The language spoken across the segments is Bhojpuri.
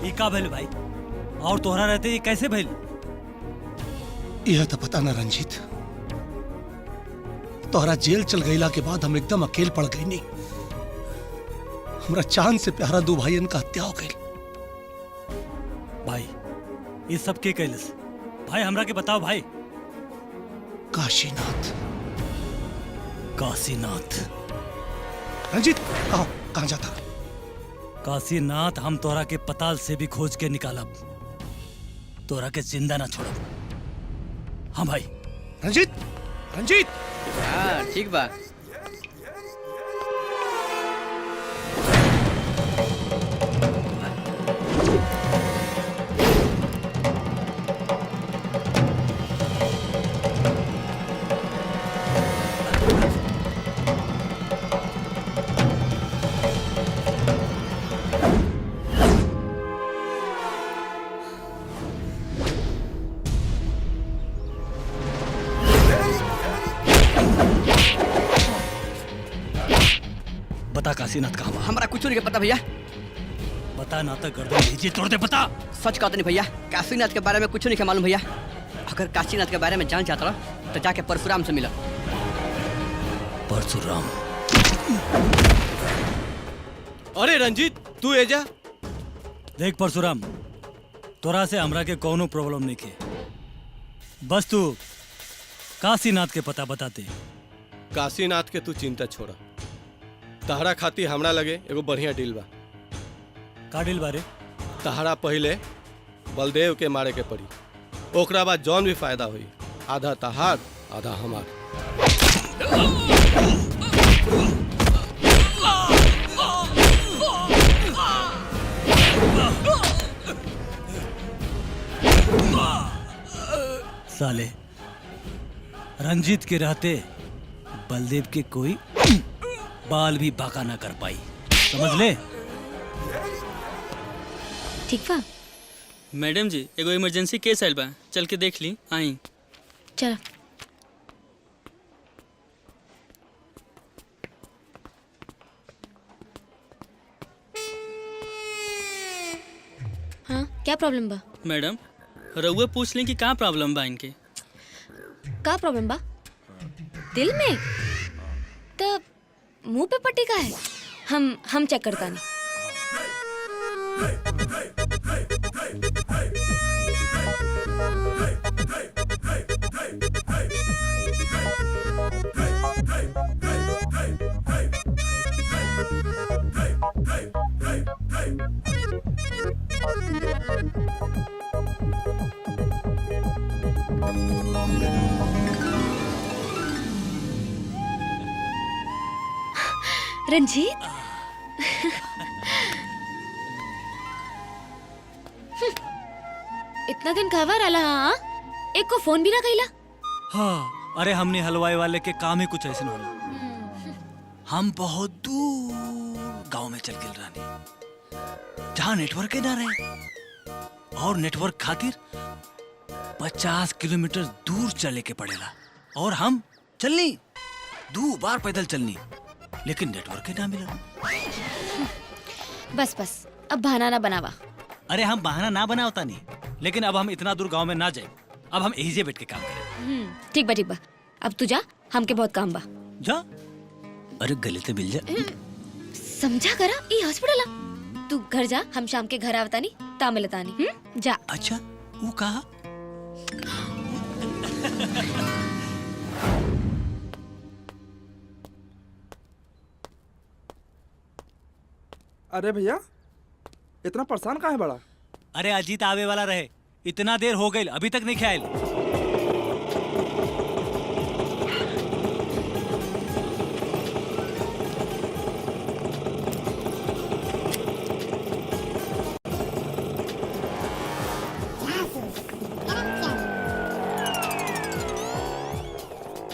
ये का भइल भाई? और तोहरा रहते ये कैसे भइल? यह तो पता ना रंजीत, तोहरा जेल चल गईला के बाद हम एकदम अकेल पड़ गई। नहीं, हमरा चांद से प्यारा दो भाईयन का हत्या हो गई। भाई ये सब के कैलस? भाई हमरा के बताओ भाई। काशीनाथ। काशीनाथ? रंजीत कहाँ जाता? काशीनाथ हम तोरा के पताल से भी खोज के निकालब, तोरा के जिंदा ना छोड़ब। हाँ भाई। रंजीत, रंजीत। हाँ ठीक बा। बता काशीनाथ कहाँ बा? हमारा कुछ नहीं पता भैया। बता ना तो गर्दन भेजिए तोड़ दे। बता। सच कहते नहीं भैया, काशीनाथ के बारे में कुछ नहीं मालूम भैया। अगर काशीनाथ के बारे में जान चाहता रहो तो जाके परशुराम से मिलो। परशुराम? अरे रंजीत तू एजा। देख परशुराम, तोरा से हमरा के कोनो प्रॉब्लम नहीं के, बस तू काशीनाथ के पता बताते। काशीनाथ के तू चिंता छोड़ा, तहरा खातिर हमरा लगे एगो बढ़िया डील बा। का डील बारे? तहरा पहले बलदेव के मारे के पड़ी, ओकरा बाद जौन भी फायदा हुई आधा तहार आधा हमार। साले रंजीत के रहते बलदेव के कोई बाल भी बाका ना कर पाई, समझ ले। ठीक बा मैडम जी, एगो इमरजेंसी केस आयल बा, चल के देख ली। आई चलो। हाँ क्या प्रॉब्लम बा? मैडम रउआ पूछ ली कि का प्रॉब्लम बा इनके। का प्रॉब्लम बा? दिल में? तो मुंह पे पट्टी का है? हम चेक करता नहीं। रंजीत इतना दिन कहवा रहा? हाँ एक को फोन भी ना कइला। हाँ अरे हमने हलवाई वाले के काम ही कुछ ऐसे होला। हम बहुत दूर गांव में चल गए रानी, जहाँ नेटवर्क ही ना रहे, और नेटवर्क खातिर 50 किलोमीटर दूर चले के पड़ेला। और हम चलनी 2 बार पैदल चलनी, लेकिन नेटवर्क ही ना मिला। बस अब बहाना ना बनावा। अरे हम बहाना ना बनावता नहीं, लेकिन अब हम इतना दूर गांव में ना जाए, अब हम यहीं से बैठ के काम करें। ठीक बा अब तू जा, हमके बहुत काम बा। जा। अरे गले ते मिल जा। समझा करा ये हॉस्पिटल आ। तू घर जा, हम शाम के घर आवता नहीं ता मिलता नहीं। जा। अच्छा वो कहा? अरे भैया इतना परेशान काहे बड़ा? अरे अजीत आवे वाला रहे, इतना देर हो गई अभी तक नहीं ख्याल।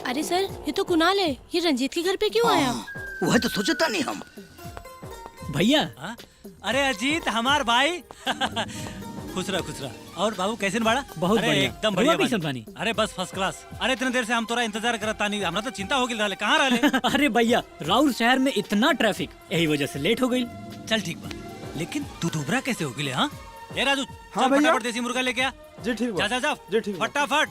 अरे सर ये तो कुणाल है, ये रंजीत के घर पे क्यों आया? वह तो सोचता नहीं हम। भैया अरे अजीत हमार भाई। खुश रहा। और बाबू कैसे बाड़ा? बहुत बढ़िया, एकदम बढ़िया कैसन बानी? अरे बस फर्स्ट क्लास। अरे इतने देर से हम तोरा इंतजार करता नहीं, हमरा तो चिंता हो गई रहले, कहाँ रहले? अरे भैया राउर शहर में इतना ट्रैफिक, यही वजह से लेट हो गई। चल ठीक बा, लेकिन तू दुबरा कैसे हो गई? हाँ ए राजू हाँ चल भैया। फटाफट देसी मुर्गा लेके आ। जी ठीक जा बा जा जा जी ठीक बा। फटाफट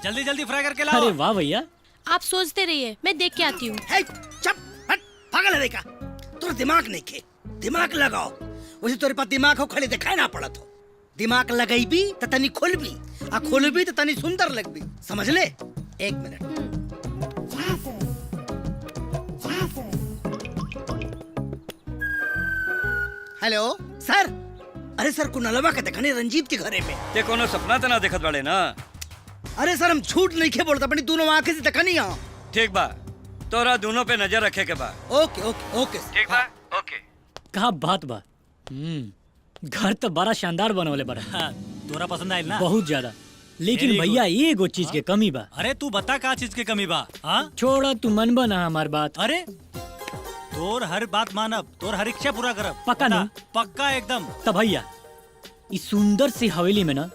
जल्दी जल्दी फ्राई करके लाओ। अरे वाह भैया। आप सोचते रहिए, मैं देख के आती हूँ। है चप हट पागल है का तोर दिमाग नहीं के दिमाग लगाओ वैसे तोरे पास दिमाग हो खाली दिखाई ना पड़त हो दिमाग लगैबी त तनी खोलबी आ खोलबी त तनी सुंदर लगबी समझ ले 1 मिनट हेलो सर अरे सर कुनलवा के देखने रंजीत के घरे में ते कोनो सपना त ना देखत बाड़े ना। अरे सर हम झूठ नहीं के बोलता अपनी दोनों आंखें से देखनी है ठीक बा तोरा दोनों पे नजर रखे के बा। ओके ओके ओके ठीक बा ओके। का बात बा। घर तो बड़ा शानदार बनवले बड़ा। हाँ, तोरा पसंद आयल ना? बहुत ज्यादा। लेकिन Very भैया एगो चीज के कमी बा। अरे तू बता का चीज के कमी बा? हाँ छोड़ा तू मन बना हमार बात। अरे तोर हर बात मानब, तोर हर इच्छा पूरा करब। पक्का बता, ना? पक्का एकदम। तब भैया इस सुंदर सी हवेली में ना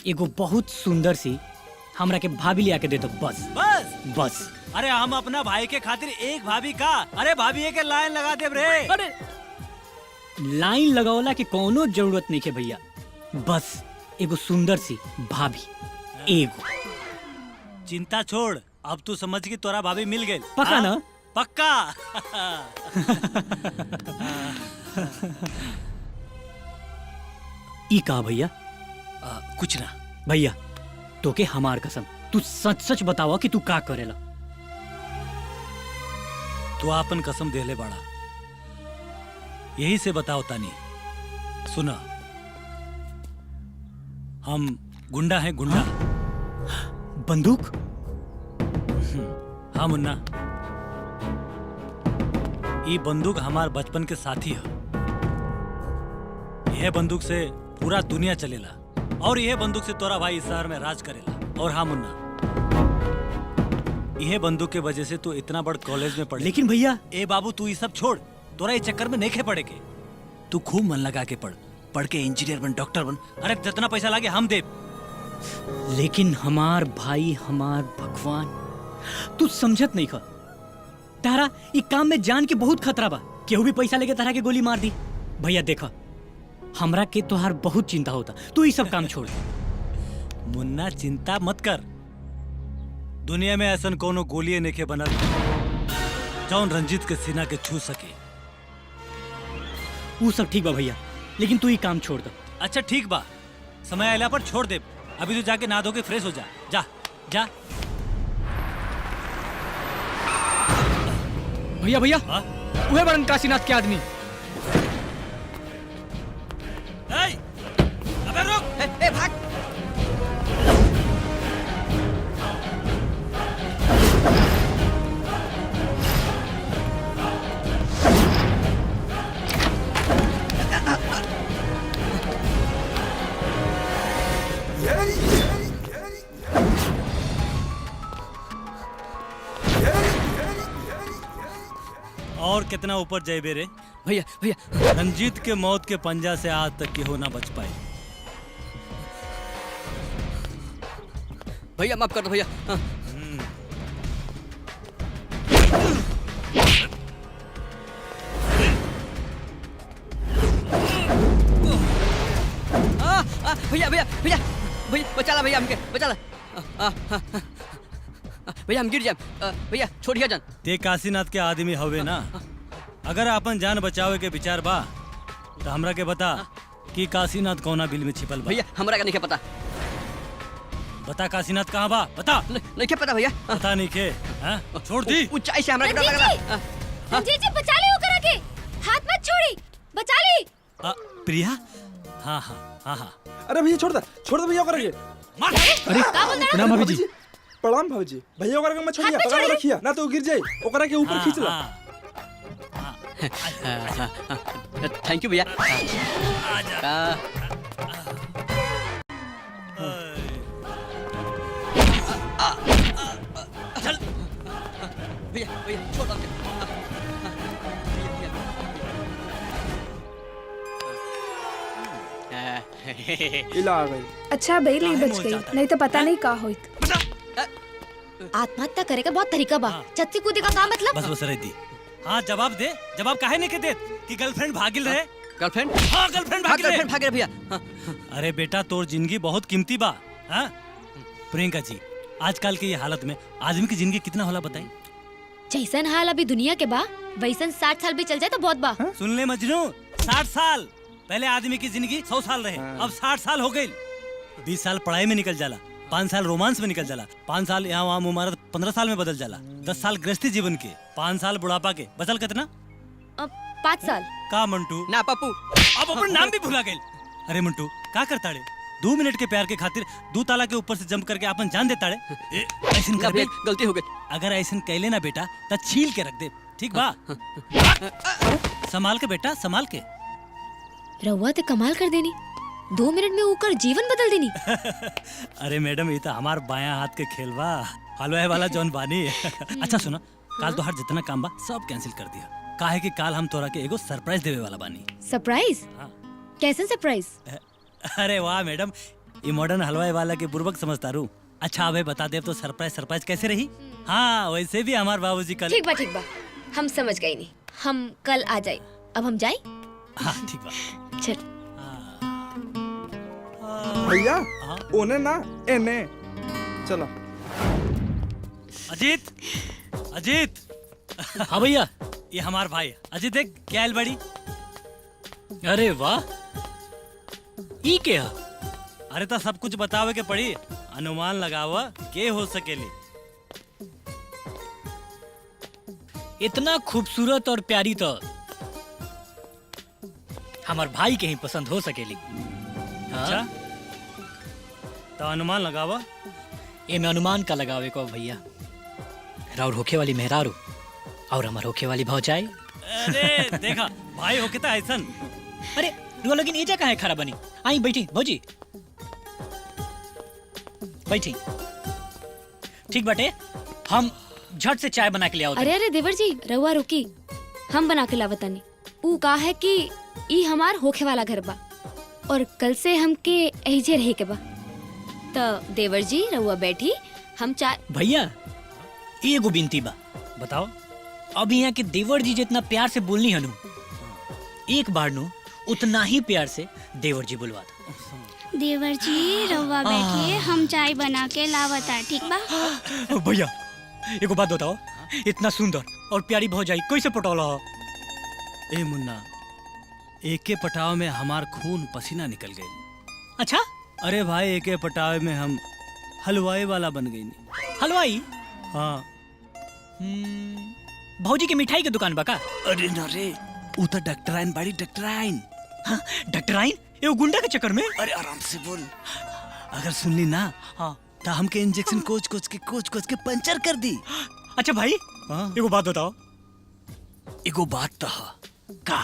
एगो बहुत सुंदर सी हमरा के भाभी ले आके दे दो बस। बस बस। अरे हम अपना भाई के खातिर एक भाभी का, अरे भाभी के लाइन लगा दे रे। अरे लाइन लगावला के कोनो जरूरत नहीं है भैया, बस एगो सुंदर सी भाभी एगो। चिंता छोड़, अब तू समझ की तोरा भाभी मिल गई। पक्का हाँ? ना? पक्का। ई का भैया? कुछ ना भैया तो के हमार कसम तू सच सच बतावा कि तू का करेला। तू आपन कसम देले बाड़ा, यही से बताओ तानी। सुना, हम गुंडा हैं गुंडा। बंदूक? हाँ मुन्ना, ये बंदूक हमार बचपन के साथी है। यह बंदूक से पूरा दुनिया चलेला और यह बंदूक से तोरा भाई इस शहर में राज करेला। और हाँ मुन्ना, यह बंदूक के वजह से तू इतना बड़ कॉलेज में पढ़। लेकिन भैया ए बाबू तू ये सब छोड़, तोरा इस चक्कर में नहीं खे पड़े के। तू खूब मन लगा के पढ़, पढ़ के इंजीनियर बन, डॉक्टर बन। अरे जितना पैसा लागे हम दे। लेकिन हमार भाई हमार भगवान, तू समझत नहीं खा। तारा ई काम में जान के बहुत खतरा बा। केहू भी पैसा लेके तारा के गोली मार दी। भैया देखा, हमरा के तोहार बहुत चिंता होता, तू ये सब काम छोड़। मुन्ना चिंता मत कर, दुनिया में ऐसा कोनो गोलियां नेके बनल जौन रंजीत के सीना के छू सके। वो सब ठीक बा भैया, लेकिन तू ये काम छोड़ दो। अच्छा ठीक बा, समय आयला पर छोड़ दे। अभी तू जाके नहा धो के फ्रेश हो जा। जा जा। भैया भैया हाँ? वह बड़न काशीनाथ के आदमी। अबे रुक। ए भाग। और कितना ऊपर जाए रे? भैया भैया रंजीत के मौत के पंजा से आज तक की हो ना बच पाए। भैया माफ कर दो भैया। हाँ। भैया भैया भैया भैया बचा ला भैया, हमके बचा ला। भैया हम गिर जाए। भैया छोड़िया जान। ते काशीनाथ के आदमी हवे ना? अगर अपन जान बचावे के विचार बा तो हमरा के बता कि काशीनाथ कौना बिल में छिपल बा। भैया हमरा का नहीं पता। बता काशीनाथ कहाँ बा? बता। नहीं क्या पता भैया। पता नहीं के? हाँ? छोड़ दी। ऊंचाई से हमरा के डर लग रहा। रंजीत जी बचा ली ओकरा के, हाथ मत छोड़ी, बचा ली। प्रिया? हाँ हाँ हाँ हाँ। अरे भैया छोड़ दे भैया ओकरा के। अरे प्रणाम भाभी जी। प्रणाम भाभी जी। भैया ओकरा के मत छोड़िए, पकड़ के रखिए ना तो गिर जाए। ओकरा के ऊपर खींच ला। थैंक यू भैया। चल भैया भैया छोड़ दो। इला आ गई। अच्छा बेली बच गई, नहीं तो पता नहीं का होइत। आत्महत्या करे का बहुत तरीका बा। छत से कूदे का काम मतलब? बस बस रह दी। हाँ जवाब दे, जवाब काहे नहीं के देत कि गर्लफ्रेंड भागिल रहे? गर्लफ्रेंड? हाँ गर्लफ्रेंड हाँ भाग ले। गर्लफ्रेंड भाग रहे भैया। हाँ। अरे बेटा तोर जिंदगी बहुत कीमती बा। हाँ प्रियंका जी, आजकल के ये हालत में आदमी की जिंदगी कितना होला बताई? जैसन हाल अभी दुनिया के बा वैसन 60 साल भी चल जाए तो बहुत बा। सुन ले मजनू, 60 साल पहले आदमी की जिंदगी 100 साल रहे, अब 60 साल हो गई। 20 साल पढ़ाई में निकल जाला, 5 साल रोमांस में निकल जाला, 5 साल यहाँ वहाँ मुमारत 15 साल में बदल जाला, 10 साल गृहस्थी जीवन के, 5 साल बुढ़ापा के, बचल कितना? अब 5 साल। का मंटू? ना पप्पू। अब अपन नाम भी भुला गए। अरे मंटू का करता रे? 2 मिनट के प्यार के खातिर 2 ताला के ऊपर से जंप करके अपन जान देता रे। ऐसन कर बे, गलती हो गई। अगर ऐसन कैले ना बेटा तो छील के रख दे, ठीक बा? संभाल के बेटा, संभाल के। रउआ ते कमाल कर देनी, 2 मिनट में ऊकर जीवन बदल देनी। अरे मैडम ये तो हमार बायां हाथ के खेल बा, हलवा वाला जौन बानी। अच्छा सुना, काल तो हर जितना काम बा सब कैंसिल कर दिया, काहे कि काल हम तोरा के एगो सरप्राइज देवे वाला बानी। सरप्राइज? कैसन सरप्राइज? अरे वाह मैडम, ये मॉडर्न हलवाई वाला के बुर्बक समझता रू। अच्छा अबे बता दे तो सरप्राइज कैसे रही? हाँ वैसे भी हमार बाबूजी कल। ठीक बा, हम समझ गए नहीं, हम कल आ जाए। अब हम जाए? हाँ ठीक बा। चल। भैया ओने ना एने चलो। अजीत, अजीत। हाँ भैया। ये हमार भाई अजीत, देख क्या आइल बड़ी। अरे वाह, ई क्या? अरे तो सब कुछ बतावे के पड़ी, अनुमान लगावा के हो सकेली। इतना खूबसूरत और प्यारी तो हमार भाई के ही पसंद हो सकेली। अच्छा तो अनुमान लगावा। ये में अनुमान का लगावे को भैया, राउर होखे वाली मेहरारू और हमार होखे वाली भौजाई। अरे देखा भाई होके तो ऐसन। अरे रुआ लेकिन एजा कहाँ है खड़ा बनी? आई बैठी भौजी, बैठी। ठीक बाटे, हम झट से चाय बना के ले आओ। अरे देवर जी रउआ रुकी, हम बना के लावतानी। ऊ का है कि ई हमार होखे वाला घर बा और कल से हमके एहिजे रहे के बा। तो देवर जी रउआ बैठी, हम चाय। भैया एगो बिनती बा। बताओ। अब यहाँ के देवर जी जितना प्यार से बोलनी हनु, एक बार नु उतना ही प्यार से देवर जी बुलवा दो। देवर जी रउआ बैठिए, हम चाय बना के लावता, ठीक बा? भैया एगो बात बताओ, इतना सुंदर और प्यारी भौजाई कैसे पटौला? ए मुन्ना, एके पटाव में हमार खून पसीना निकल गई। अच्छा? अरे भाई एके पटावे में हम हलवाई वाला बन गई। हलवाई? हाँ। भौजी के मिठाई के दुकान बका? अरे न रे, उ तो डॉक्टराइन बाड़ी, डॉक्टराइन। हाँ, डॉक्टराइन? एगो गुंडा के चक्कर में? अरे आराम से बोल, अगर सुनली ना हाँ तो हमके इंजेक्शन कोच के पंचर कर दी। अच्छा भाई हाँ? एगो बात बताओ। एगो बात तो का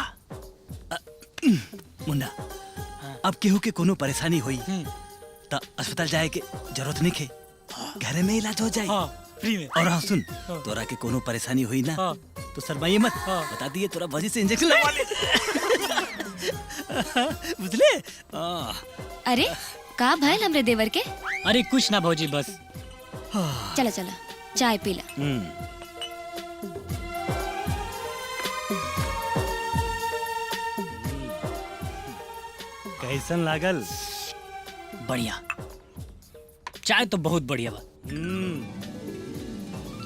मुन्ना, अब केहू के कोनो परेशानी हुई तो अस्पताल जाए के जरूरत नहीं खे, घरे में इलाज हो जाए। हाँ, फ्री में। और हाँ सुन, तोरा के कोनो परेशानी हुई ना तो शर्माइए मत, बता दिए तोरा वजह से इंजेक्शन लगवा ले। बुझले? अरे का भइल हमरे देवर के? अरे कुछ ना भौजी, बस चला चला चाय पीला। कैसन लागल? बढ़िया, चाय तो बहुत बढ़िया बा।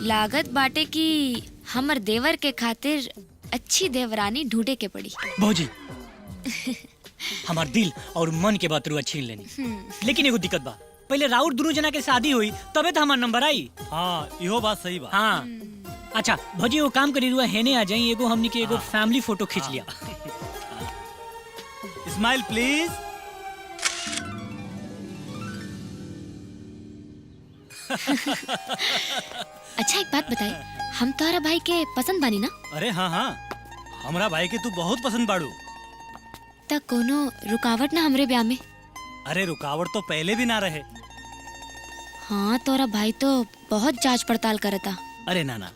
लागत बाटे कि हमर देवर के खातिर अच्छी देवरानी ढूंढे के पड़ी। भौजी हमार दिल और मन के बात रुआ छीन लेनी, लेकिन एगो दिक्कत बा, पहले राउर दोनों जना के शादी हुई तबे तो हमार नंबर आई। हाँ इहो बात सही बा। हाँ अच्छा भौजी वो काम करी रुआ हेने आ जाई, एगो हमनी के एगो फैमिली फोटो खींच लिया। Smile please. अच्छा एक बात बताई, हम तोहरा भाई के पसंद बानी ना? अरे हाँ हाँ, हमरा भाई के तू बहुत पसंद बाड़ू। त कोनो रुकावट ना हमरे ब्याह में? अरे रुकावट तो पहले भी ना रहे। हाँ तोरा भाई तो बहुत जांच पड़ताल करता। अरे ना ना,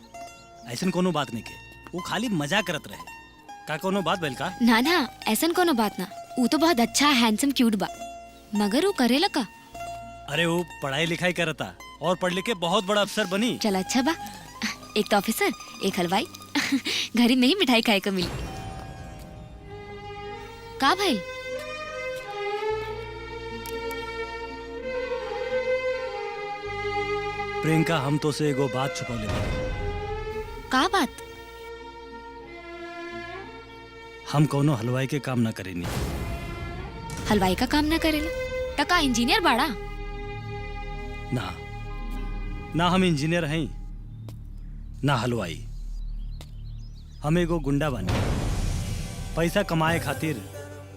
ऐसन कोनो बात नहीं के, वो खाली मजाक करत रहे। का कोनो बात भइल का? ना ना ऐसन कोनो बात ना, वो तो बहुत अच्छा हैंडसम क्यूट बा, मगर वो करेला का? अरे वो पढ़ाई लिखाई करता और पढ़ लिख के बहुत बड़ा अफसर बनी। चल अच्छा बा, एक तो ऑफिसर एक हलवाई, घर में ही मिठाई खाए को मिली। का भइल? प्रियंका, हम तो से एगो बात छुपौले बानी। का बात? हम कोनो हलवाई के काम ना करेनी। हलवाई का काम ना करेला? टका इंजीनियर बाड़ा? ना ना, हम इंजीनियर हैं ना हलवाई। हम एगो गुंडा बानी। पैसा कमाए खातिर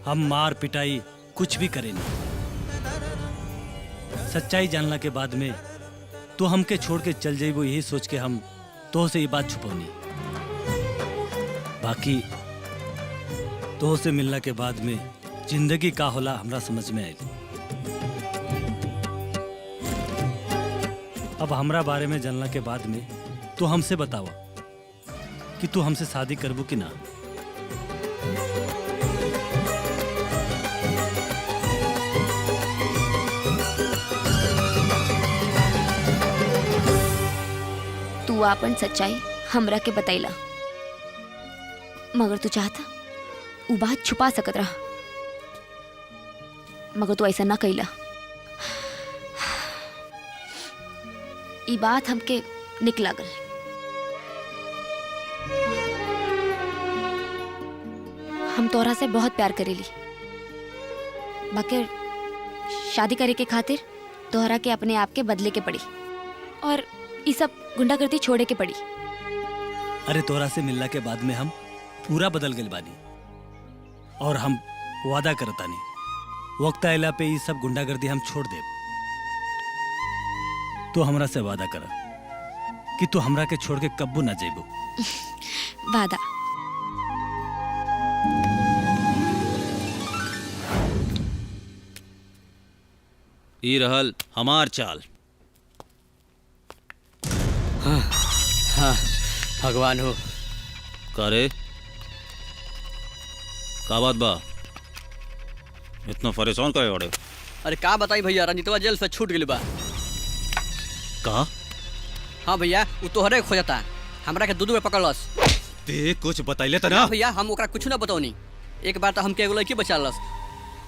हम मार पिटाई कुछ भी करेनी। सच्चाई जानला के बाद में तो हमके छोड़ के चल जाइबो, यही सोच के हम तो से ये बात छुपौनी। बाकी तो से मिलना के बाद में जिंदगी का होला हमरा समझ में आयल। अब हमरा बारे में जानला के बाद में तो हमसे बतावा कि तू हमसे शादी करबू कि ना। तू आपन सच्चाई हमरा के बतैला, मगर तू चाहता उ बात छुपा सकत रहा, मगर तू ऐसा ना कैला। ई बात हमके निक लागल। हम तोरा से बहुत प्यार करेली, मगर शादी करे के खातिर तोहरा के अपने आप के बदले के पड़ी और ई सब गुंडागर्दी छोड़े के पड़ी। अरे तोरा से मिलना के बाद में हम पूरा बदल गए बानी और हम वादा करतानी वक्त आइला पे ये सब गुंडागर्दी हम छोड़ दे। तो हमरा से वादा कर कि तू हमरा के छोड़ के कब्बू ना जेबू। वादा। ई रहल हमार चाल। हाँ, हाँ, भगवान हो। का रे, का बात बा? इतना परेशान करे बड़े? अरे का बताई भैया, रंजितवा जेल से छूट गइल बा। का? हाँ भैया, वो तोहरे खोजता, हमरा के दूध में पकड़लस। ते कुछ बताइले त ना? भैया हम ओकरा कुछ ना बताओनी। एक बार तो हमके एगो लड़की बचालस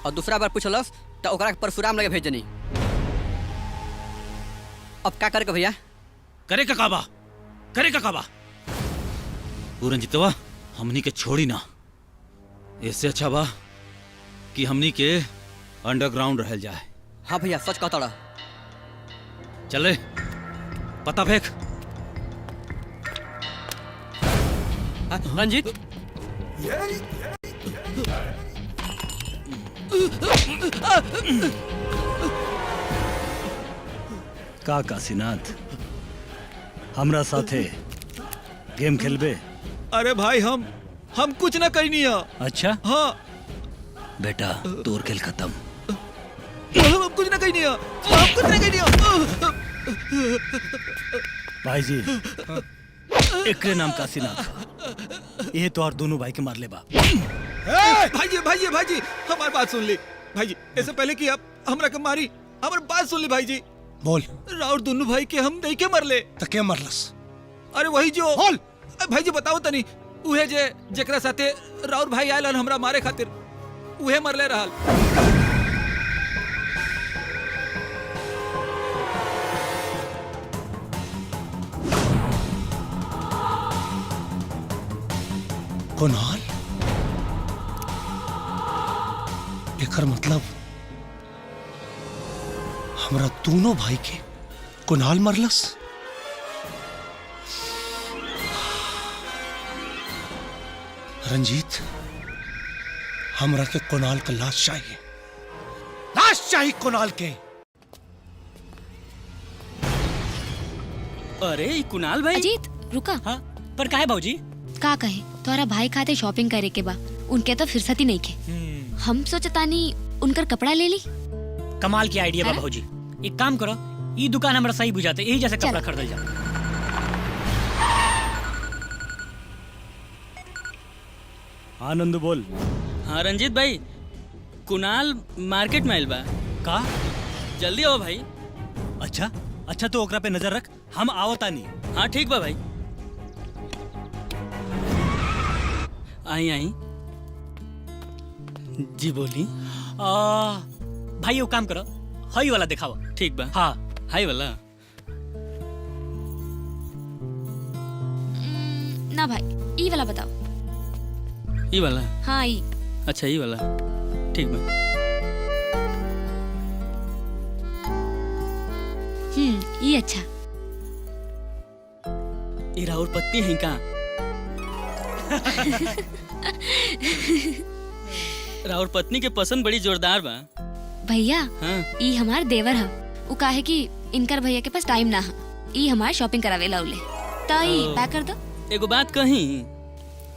और दूसरा बार पूछलस तो ओकरा के परशुराम लगे भेजनी। अब का करे के भैया? करे का काबा, करे का काबा। वो रंजितवा हमनी के छोड़ी ना, इससे अच्छा बा कि हमनी के अंडरग्राउंड रहल जाए। हाँ भैया, सच कहता रहा। चल रे, पता फेंक। रंजीत, का काशीनाथ, हमरा साथे गेम खेलबे? अरे भाई हम कुछ ना करनी है। अच्छा हाँ बेटा, तोर खेल खत्म। हम कुछ ना करनी है, हम कुछ ना करनी है। भाई जी, एकरे नाम काशीनाथ, ये तो और दोनों भाई के मार ले बा। भाई जी हमारी बात सुन ली। भाई जी, ऐसे पहले कि आप हमरा के मारी, हमारी बात सुन ली। भाई जी बोल। राउर दोनों भाई के हम नहीं के मरले। तो क्या मरलस? अरे वही जो बोल। भाई जी बताओ तनी, उहे जे जेकरा साथे राउर भाई आयल हमरा मारे खातिर, उहे मरले रहल। कुणाल? एकर मतलब हमरा दोनों भाई के कुणाल मरलस? रंजीत, हमरा के कुणाल का लाश चाहिए, लाश चाहिए कुणाल के। अरे कुणाल भाई। अजीत रुका। हाँ, पर काहे भाऊजी? का कहे, तोरा भाई खाते शॉपिंग करे के बा, उनके तो फुर्सत ही नहीं के। हम सोचतानी उनकर कपड़ा ले ली। कमाल की आइडिया बा भाऊजी। एक काम करो, ये दुकान हमरा सही बुझाते, यही जैसे कपड़ा खरीदल जा। आनंद बोल। हाँ रंजीत भाई, कुणाल मार्केट में आइल बा। का? जल्दी आओ भाई। अच्छा अच्छा, तो ओकरा पे नजर रख, हम आवतानी। हाँ ठीक बा भाई। आई आई। जी बोली। भाई वो काम करो, हई वाला दिखाओ। ठीक बा। हाँ हाई वाला। ना भाई, ई वाला बताओ। ई वाला। हाँ ई। अच्छा ई वाला ठीक बा। ये अच्छा। ये राउर पत्नी है का? राउर पत्नी के पसंद बड़ी जोरदार बा। भैया हाँ। ई हमार देवर है। वो काहे कि इनकर भैया के पास टाइम ना है। ई हमार शॉपिंग करावे लाउले। तो ई पैक कर दो। एगो बात कही।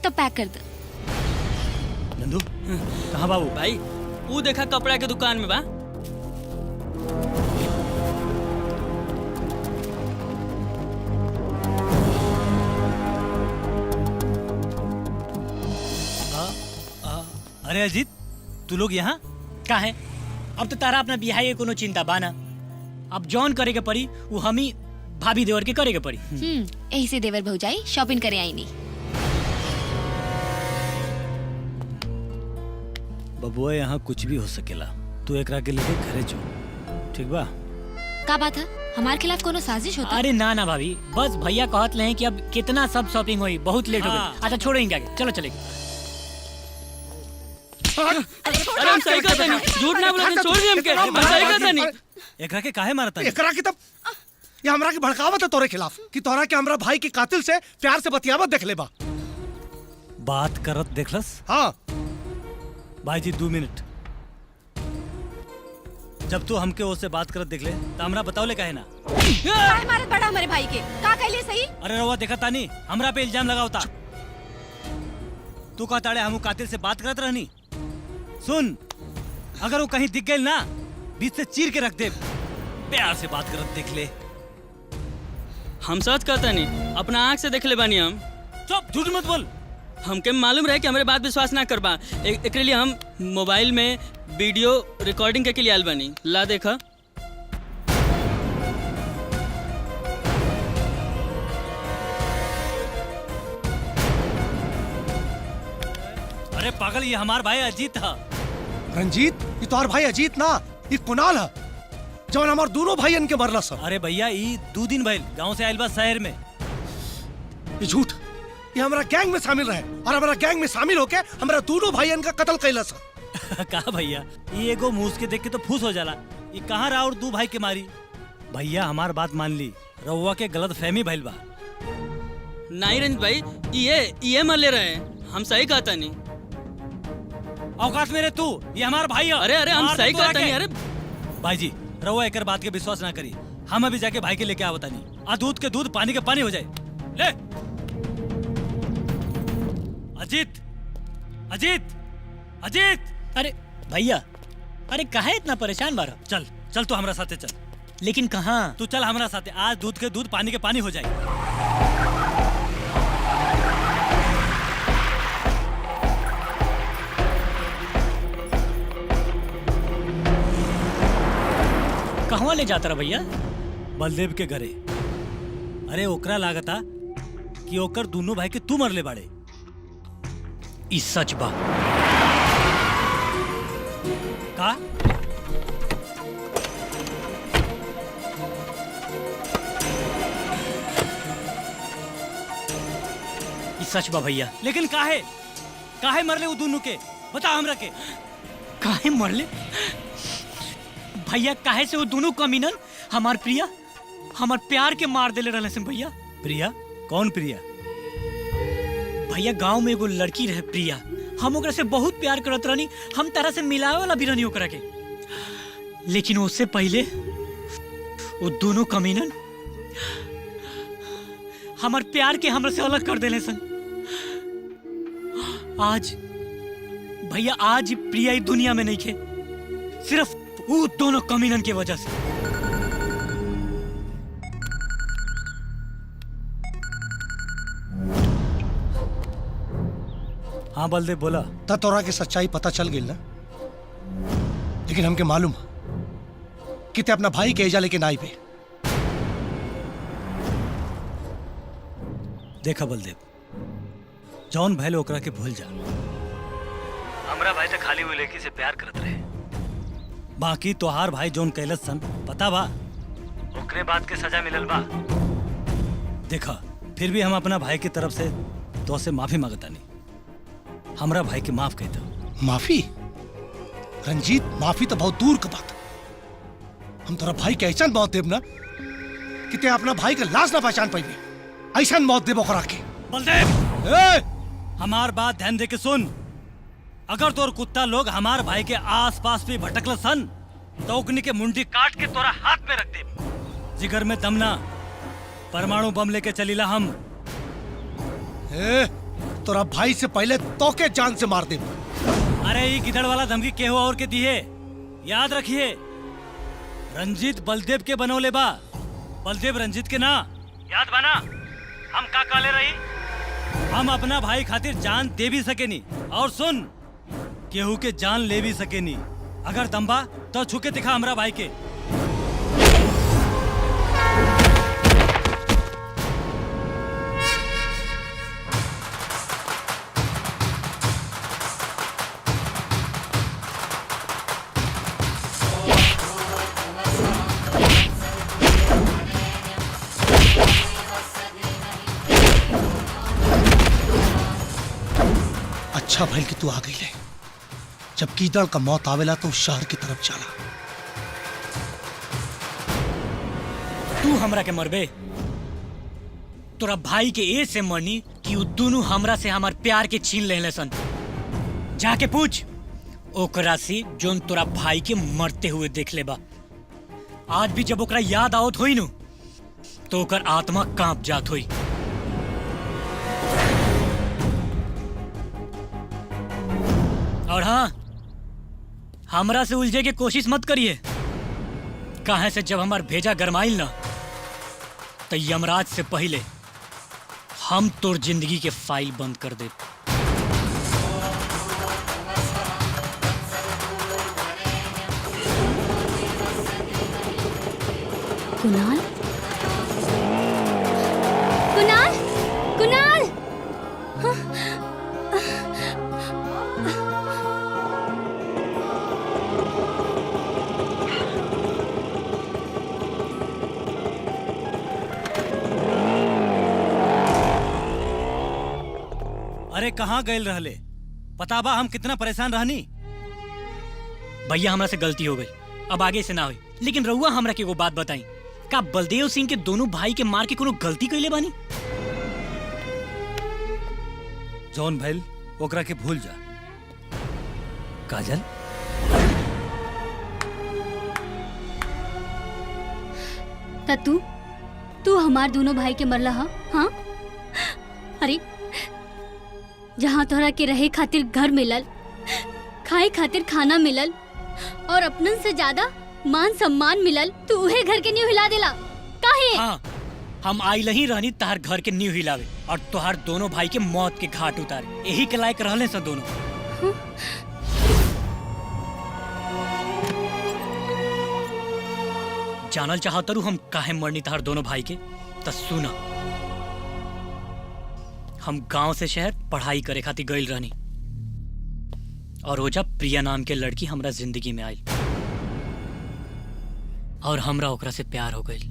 तो पैक कर दो। नंदू कहाँ बाबू? भाई वो देखा कपड़ा के दुकान में बा। अरे अजीत, तू लोग यहाँ का है? अब तो तारा अपना बिहाई के कोनो चिंता बाना। अब जॉन करे के पड़ी वो हम ही भाभी देवर के करे के पड़ी। यही से देवर भौजाई शॉपिंग करे आई नहीं। बबुआ यहाँ कुछ भी हो सकेला, तू एकरा के लेके घरे जो, ठीक बा? का बात है? हमारे खिलाफ कोनो साजिश होता? अरे ना ना भाभी, बस भैया कहत ले कि अब कितना सब शॉपिंग हुई, बहुत लेट हो गई। अच्छा छोड़ो इनके आगे, चलो चलेंगे। अरे हम सही कहते नहीं, झूठ ना बोले, छोड़ दे हमके। हम सही कहते नहीं। एकरा के काहे मारता है? एकरा की तब ये हमरा के भड़कावत है तोरे खिलाफ कि तोरा के हमरा भाई के कातिल से प्यार से बतियावत देख ले बा। बात करत देखलस? हाँ भाई जी 2 मिनट। जब तू हमके उससे बात करत देख ले तो हमरा बताओले काहे ना? काहे मारत बड़ा हमारे भाई के? का कहले सही? अरे रवा देखा तानी, हमरा पे इल्जाम लगावता। तू कहताड़े हमू कातिल से बात करत रहनी। सुन, अगर वो कहीं दिख गई ना, बीच से चीर के रख दे। प्यार से बात करत देख ले। हम सच कहता नहीं, अपना आँख से देख ले बानी हम। चुप, झूठ मत बोल। हमके मालूम रहे कि हमारे बात विश्वास ना करबा। एक लिए हम मोबाइल में वीडियो रिकॉर्डिंग के लिए आयल बानी। ला देखा। अरे पागल, ये हमार भाई अजीत था। रंजीत, ये तोहर भाई अजीत ना, ये कुणाल है जवन हमार दोनों भाईयन के मरला सब। अरे भैया, ई 2 दिन भइल गांव से आइल बा शहर में। ये झूठ, ये हमारा गैंग में शामिल रहे और हमारा गैंग में शामिल होके हमारा दोनों भाईयन का कत्ल कैला सा। कहा भैया, ये एगो मूस के देख के तो फूस हो जाला। ये कहाँ रहा और 2 भाई के मारी? भैया हमार बात मान ली, रउआ के गलत फहमी भइल बा। नहीं रंजित भाई, ये मर ले रहे हैं। हम सही कहता नहीं। औकात मेरे तू, ये हमार भाई है। अरे हम सही कहता नहीं। अरे भाई जी, रउआ एकर बात के विश्वास ना करी। हम अभी जाके भाई के लेके आवता नहीं। आ दूध के दूध, पानी के पानी हो जाए। ले अजीत, अजीत, अजीत। अरे भैया, अरे काहे इतना परेशान बारा? चल चल, तू हमरा साथे चल। लेकिन कहाँ? तू चल हमरा साथे। आज दूध के दूध, पानी के पानी हो जाए। कहाँ ले जाता रहा भैया? बलदेव के घरे। अरे ओकरा लागता कि ओकर दोनों भाई के तू मरले बाड़े। ई सच बा का? ई सच बा भैया। लेकिन काहे काहे मरले वो दोनों के? बता हमरा के। काहे मरले भैया? काहे से वो दोनों कमीनन हमार प्रिया, हमार प्यार के मार देले रहले सन भैया। प्रिया? कौन प्रिया? भैया गांव में एगो लड़की रहे प्रिया, हम ओकरा से बहुत प्यार करत रहनी। हम तरह से मिलावे वाला भी रहनी ओकरा के। लेकिन उससे पहले वो दोनों कमीनन हमार प्यार के हमरा से अलग कर देले सन। आज भैया, आज प्रिया इस दुनिया में नहीं खे, सिर्फ वो दोनों कमीनन की वजह से। हाँ बलदेव बोला। ता तोरा के सच्चाई पता चल गई ना, लेकिन हमके मालूम कि ते अपना भाई के एजा लेकिन आई पे। देखा बलदेव, जौन भैल ओकरा के भूल जा। हमरा भाई से खाली हुई लड़की से प्यार करत रहे। बाकी तोहार भाई जोन कैलस सन पता बा, ओकरे बात के सजा मिलल बा। देखा, फिर भी हम अपना भाई की तरफ से तो से माफी मांगता नहीं। हमरा भाई के माफ कहता। माफी? रंजीत, माफी तो बहुत दूर का बात है। हम तेरा भाई के ऐसा मौत देब ना कि ते अपना भाई के लाश ना पहचान पाइबे। ऐसा मौत देब ओकरा के। बलदेव, हमार बात ध्यान दे के सुन। अगर तोर कुत्ता लोग हमार भाई के आस पास भी भटकल सन तो ओकनी के मुंडी काट के तोरा हाथ में रख दे। जिगर में दम ना, परमाणु बम लेके चलीला हम। तोरा भाई से पहले तो के जान से मार दे। अरे ये गिदड़ वाला धमकी केहू और के दी है, याद रखिए। रंजीत बलदेव के बनोले बा, बलदेव रंजीत के ना। याद बना हम का काले रही। हम अपना भाई खातिर जान दे भी सकेनी, और सुन, केहू के जान ले भी सकेनी। अगर दम्बा तो छुके दिखा हमरा भाई के। अच्छा भइल कि तू आ गई है। जब कीदड़ का मौत आवेला तो शहर की तरफ चला। तू हमरा के मरबे? तोरा भाई के ए से मरनी कि उ दोनों हमरा से हमार प्यार के छीन लेले सन। जाके पूछ ओकरा से जोन तोरा भाई के मरते हुए देख ले बा। आज भी जब ओकरा याद आवत होई नु तो ओकर आत्मा कांप जात होई। और हाँ, हमरा से उलझे की कोशिश मत करिए। काहे से जब हमार भेजा गरमाइल ना तो यमराज से पहले हम तोर जिंदगी के फाइल बंद कर दे। कुणाल, कुणाल, कुणाल! अरे कहाँ गए रहले? पता बा हम कितना परेशान रहनी। भैया हमरा से गलती हो गई, अब आगे से ना हुई। लेकिन रउआ हमरा के एगो बात बताई, का बलदेव सिंह के दोनों भाई के मार के कोनो गलती कइले बानी? जौन भइल ओकरा के भूल जा। काजल, तू हमार दोनों भाई के मरला हा? हाँ? अरे जहाँ तोहरा के रहे खातिर घर मिलल, खाए खातिर खाना मिलल और अपनन से ज्यादा मान सम्मान मिलल, तू उहे घर के नींव हिला देला। काहे? हाँ, हम आइल ही रहनी तहार घर के नींव हिलावे और तोहार दोनों भाई के मौत के घाट उतारे। यही के लायक रहले स दोनों। जानल चाहतरू हम काहे मरनी तहार दोनों भाई के? त सुना, हम गांव से शहर पढ़ाई करे खातिर गइल रहनी और ओजा प्रिया नाम के लड़की हमरा जिंदगी में आई और हमरा ओकरा से प्यार हो गइल।